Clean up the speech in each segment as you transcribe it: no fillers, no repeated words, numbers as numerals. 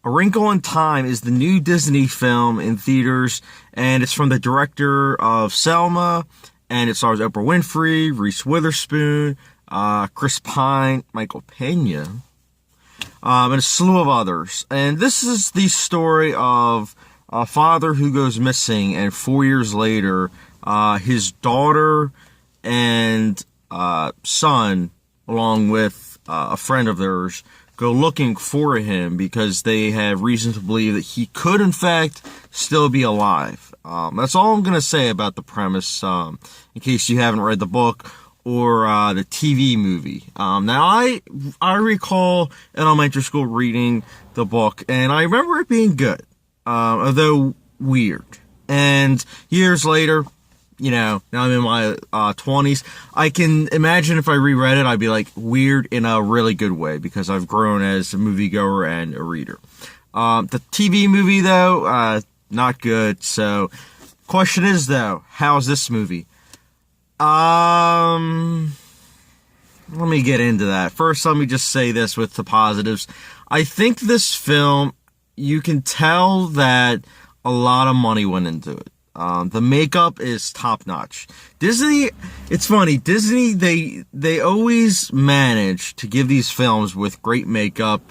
A Wrinkle in Time is the new Disney film in theaters, and it's from the director of Selma, and it stars Oprah Winfrey, Reese Witherspoon, Chris Pine, Michael Pena, and a slew of others. And this is the story of a father who goes missing, and 4 years later, his daughter and son, along with a friend of theirs, go looking for him because they have reason to believe that he could, in fact, still be alive. That's all I'm going to say about the premise, in case you haven't read the book or the TV movie. Now, I recall in elementary school reading the book, and I remember it being good, although weird. And years later, now I'm in my 20s. I can imagine if I reread it, I'd be like weird in a really good way because I've grown as a moviegoer and a reader. The TV movie, though, not good. So, question is, though, how's this movie? Let me get into that. First, let me just say this with the positives. I think this film, you can tell that a lot of money went into it. The makeup is top notch. Disney, it's funny, Disney, they always manage to give these films with great makeup,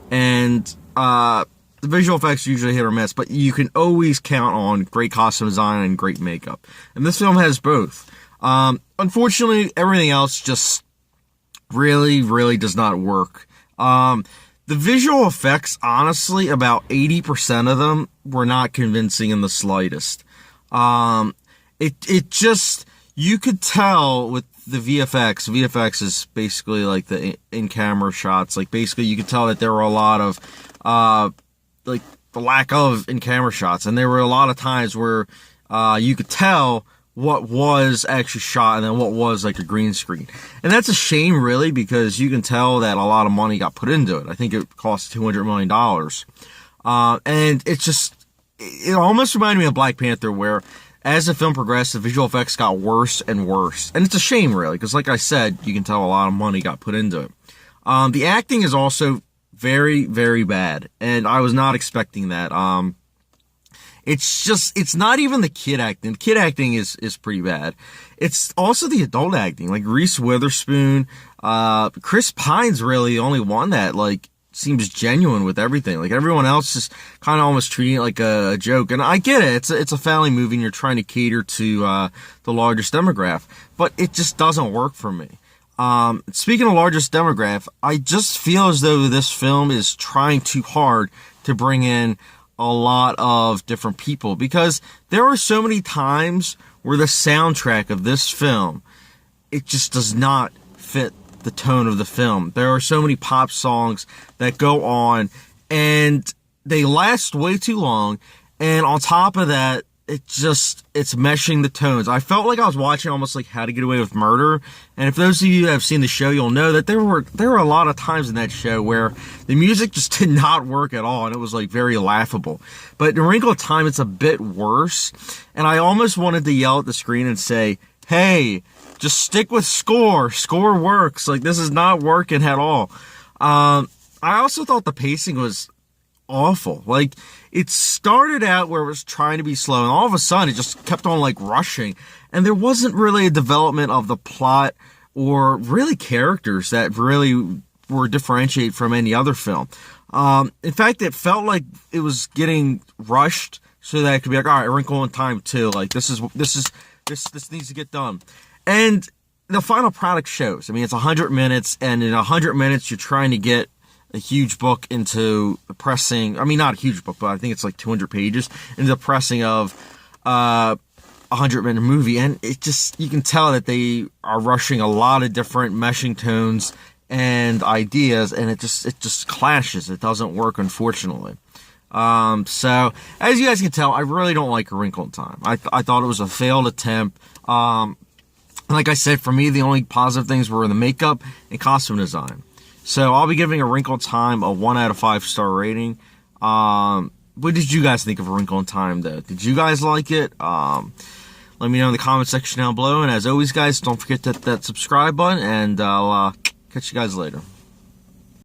and, the visual effects usually hit or miss, but you can always count on great costume design and great makeup. And this film has both. Unfortunately, everything else just really, really does not work. The visual effects, honestly, about 80% of them were not convincing in the slightest. It just, you could tell with the VFX. VFX is basically like the in-camera shots. Like, basically, you could tell that there were a lot of, like, the lack of in-camera shots. And there were a lot of times where, you could tell what was actually shot and then what was like a green screen. And that's a shame, really, because you can tell that a lot of money got put into it. I think it cost $200 million. And it's just, it almost reminded me of Black Panther, where as the film progressed, the visual effects got worse and worse. And it's a shame, really, because like I said, you can tell a lot of money got put into it. The acting is also very, very bad, and I was not expecting that. It's not even the kid acting. The kid acting is pretty bad. It's also the adult acting, like Reese Witherspoon, Chris Pine's really the only one that, like, seems genuine with everything. Like, everyone else is kind of almost treating it like a joke. And I get it. It's a family movie and you're trying to cater to, the largest demographic, but it just doesn't work for me. Speaking of largest demographic, I just feel as though this film is trying too hard to bring in a lot of different people, because there are so many times where the soundtrack of this film, it just does not fit the tone of the film. There are so many pop songs that go on and they last way too long, and on top of that, it's meshing the tones. I felt like I was watching almost like How to Get Away with Murder, and if those of you have seen the show, you'll know that there were a lot of times in that show where the music just did not work at all, and it was like very laughable. But in Wrinkle in Time, it's a bit worse, and I almost wanted to yell at the screen and say, hey, just stick with score. Score works. Like, this is not working at all. I also thought the pacing was awful. Like, it started out where it was trying to be slow, and all of a sudden it just kept on like rushing, and there wasn't really a development of the plot or really characters that really were differentiated from any other film. In fact, it felt like it was getting rushed so that it could be like, all right, Wrinkle in Time 2, like this needs to get done. And the final product shows. I mean, it's 100 minutes, and in 100 minutes, you're trying to get a huge book into the pressing, I mean, not a huge book, but I think it's like 200 pages, into the pressing of a 100-minute movie. And it just, you can tell that they are rushing a lot of different meshing tones and ideas, and it just clashes. It doesn't work, unfortunately. So, as you guys can tell, I really don't like A Wrinkle in Time. I thought it was a failed attempt. Like I said, for me, the only positive things were the makeup and costume design. So, I'll be giving A Wrinkle in Time a 1 out of 5 star rating. What did you guys think of A Wrinkle in Time, though? Did you guys like it? Let me know in the comment section down below. And as always, guys, don't forget that subscribe button, and I'll catch you guys later.